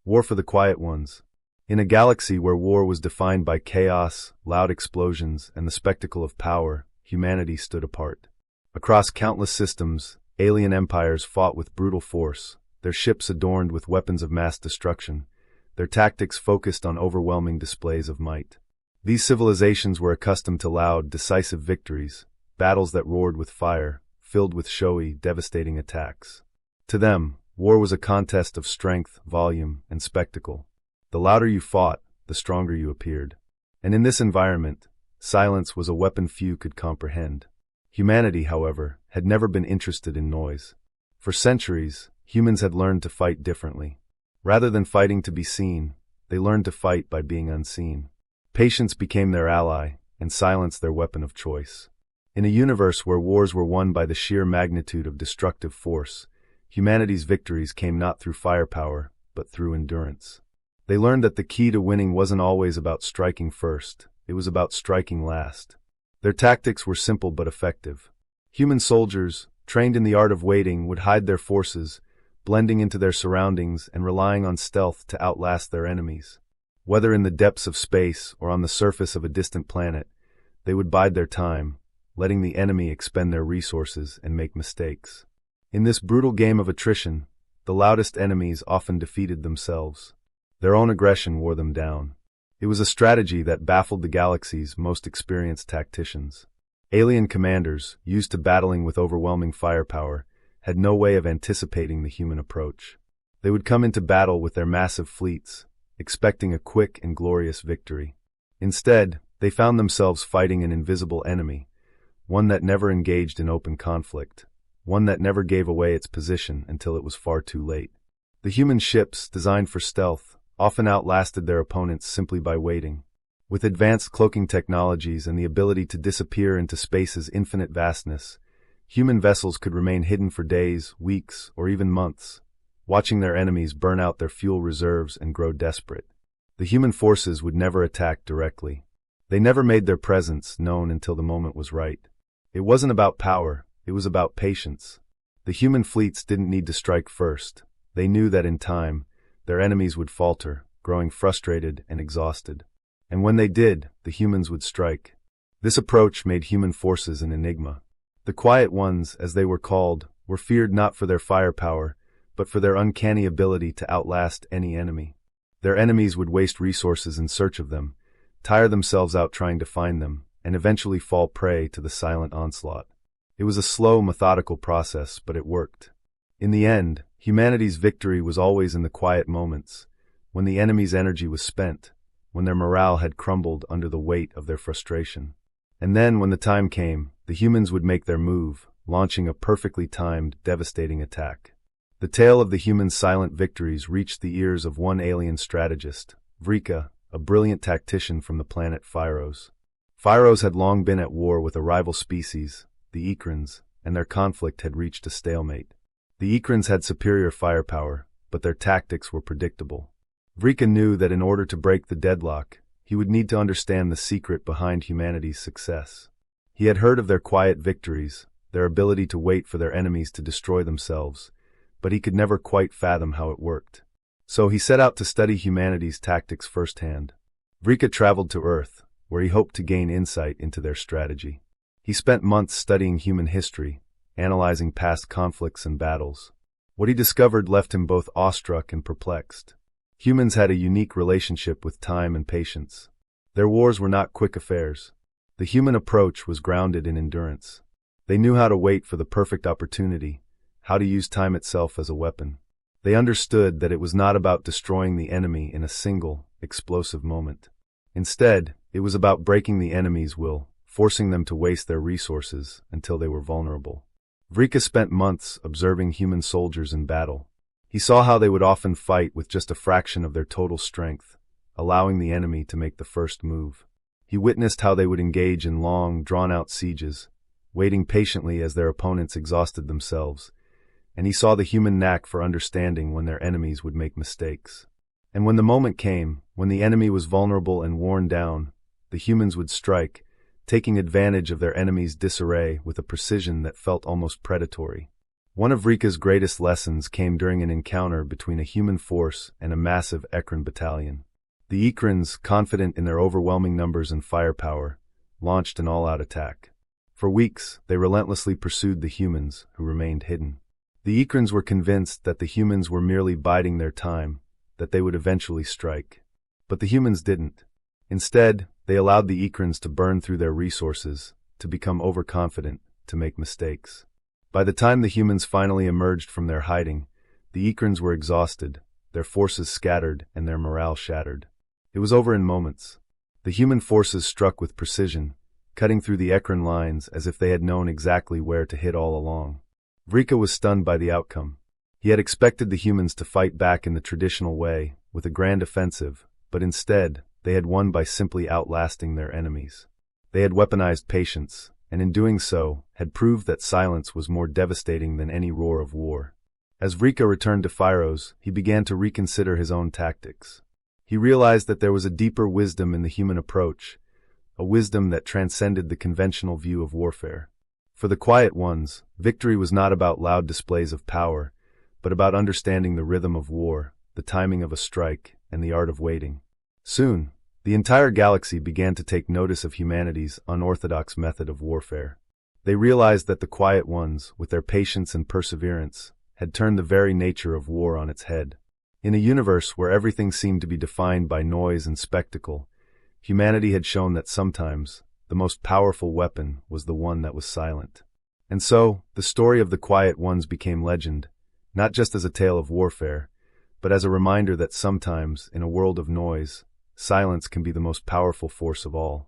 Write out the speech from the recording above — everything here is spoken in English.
War for the quiet ones. In a galaxy where war was defined by chaos, loud explosions, and the spectacle of power, humanity stood apart. Across countless systems, alien empires fought with brutal force, their ships adorned with weapons of mass destruction, their tactics focused on overwhelming displays of might. These civilizations were accustomed to loud, decisive victories, battles that roared with fire, filled with showy, devastating attacks. To them, war was a contest of strength, volume, and spectacle. The louder you fought, the stronger you appeared. And in this environment, silence was a weapon few could comprehend. Humanity, however, had never been interested in noise. For centuries, humans had learned to fight differently. Rather than fighting to be seen, they learned to fight by being unseen. Patience became their ally, and silence their weapon of choice. In a universe where wars were won by the sheer magnitude of destructive force, humanity's victories came not through firepower, but through endurance. They learned that the key to winning wasn't always about striking first, it was about striking last. Their tactics were simple but effective. Human soldiers, trained in the art of waiting, would hide their forces, blending into their surroundings and relying on stealth to outlast their enemies. Whether in the depths of space or on the surface of a distant planet, they would bide their time, letting the enemy expend their resources and make mistakes. In this brutal game of attrition, the loudest enemies often defeated themselves. Their own aggression wore them down. It was a strategy that baffled the galaxy's most experienced tacticians. Alien commanders, used to battling with overwhelming firepower, had no way of anticipating the human approach. They would come into battle with their massive fleets, expecting a quick and glorious victory. Instead, they found themselves fighting an invisible enemy, one that never engaged in open conflict, one that never gave away its position until it was far too late. The human ships, designed for stealth, often outlasted their opponents simply by waiting. With advanced cloaking technologies and the ability to disappear into space's infinite vastness, human vessels could remain hidden for days, weeks, or even months, watching their enemies burn out their fuel reserves and grow desperate. The human forces would never attack directly. They never made their presence known until the moment was right. It wasn't about power, it was about patience. The human fleets didn't need to strike first. They knew that in time, their enemies would falter, growing frustrated and exhausted. And when they did, the humans would strike. This approach made human forces an enigma. The Quiet Ones, as they were called, were feared not for their firepower, but for their uncanny ability to outlast any enemy. Their enemies would waste resources in search of them, tire themselves out trying to find them, and eventually fall prey to the silent onslaught. It was a slow, methodical process, but it worked. In the end, humanity's victory was always in the quiet moments, when the enemy's energy was spent, when their morale had crumbled under the weight of their frustration. And then, when the time came, the humans would make their move, launching a perfectly timed, devastating attack. The tale of the humans' silent victories reached the ears of one alien strategist, Vrika, a brilliant tactician from the planet Phyros. Phyros had long been at war with a rival species, the Ekrans, and their conflict had reached a stalemate. The Ekrans had superior firepower, but their tactics were predictable. Vrika knew that in order to break the deadlock, he would need to understand the secret behind humanity's success. He had heard of their quiet victories, their ability to wait for their enemies to destroy themselves, but he could never quite fathom how it worked. So he set out to study humanity's tactics firsthand. Vrika traveled to Earth, where he hoped to gain insight into their strategy. He spent months studying human history, analyzing past conflicts and battles. What he discovered left him both awestruck and perplexed. Humans had a unique relationship with time and patience. Their wars were not quick affairs. The human approach was grounded in endurance. They knew how to wait for the perfect opportunity, how to use time itself as a weapon. They understood that it was not about destroying the enemy in a single, explosive moment. Instead, it was about breaking the enemy's will, forcing them to waste their resources until they were vulnerable. Vrika spent months observing human soldiers in battle. He saw how they would often fight with just a fraction of their total strength, allowing the enemy to make the first move. He witnessed how they would engage in long, drawn-out sieges, waiting patiently as their opponents exhausted themselves, and he saw the human knack for understanding when their enemies would make mistakes. And when the moment came, when the enemy was vulnerable and worn down, the humans would strike, taking advantage of their enemy's disarray with a precision that felt almost predatory. One of Rika's greatest lessons came during an encounter between a human force and a massive Ekran battalion. The Ekrans, confident in their overwhelming numbers and firepower, launched an all-out attack. For weeks, they relentlessly pursued the humans, who remained hidden. The Ekrans were convinced that the humans were merely biding their time, that they would eventually strike. But the humans didn't. Instead, they allowed the Ekrans to burn through their resources, to become overconfident, to make mistakes. By the time the humans finally emerged from their hiding, the Ekrans were exhausted, their forces scattered, and their morale shattered. It was over in moments. The human forces struck with precision, cutting through the Ekran lines as if they had known exactly where to hit all along. Vrika was stunned by the outcome. He had expected the humans to fight back in the traditional way, with a grand offensive, but instead, they had won by simply outlasting their enemies. They had weaponized patience, and in doing so, had proved that silence was more devastating than any roar of war. As Vrika returned to Phyros, he began to reconsider his own tactics. He realized that there was a deeper wisdom in the human approach, a wisdom that transcended the conventional view of warfare. For the quiet ones, victory was not about loud displays of power, but about understanding the rhythm of war, the timing of a strike, and the art of waiting. Soon, the entire galaxy began to take notice of humanity's unorthodox method of warfare. They realized that the quiet ones, with their patience and perseverance, had turned the very nature of war on its head. In a universe where everything seemed to be defined by noise and spectacle, humanity had shown that sometimes the most powerful weapon was the one that was silent. And so, the story of the quiet ones became legend, not just as a tale of warfare, but as a reminder that sometimes, in a world of noise, silence can be the most powerful force of all.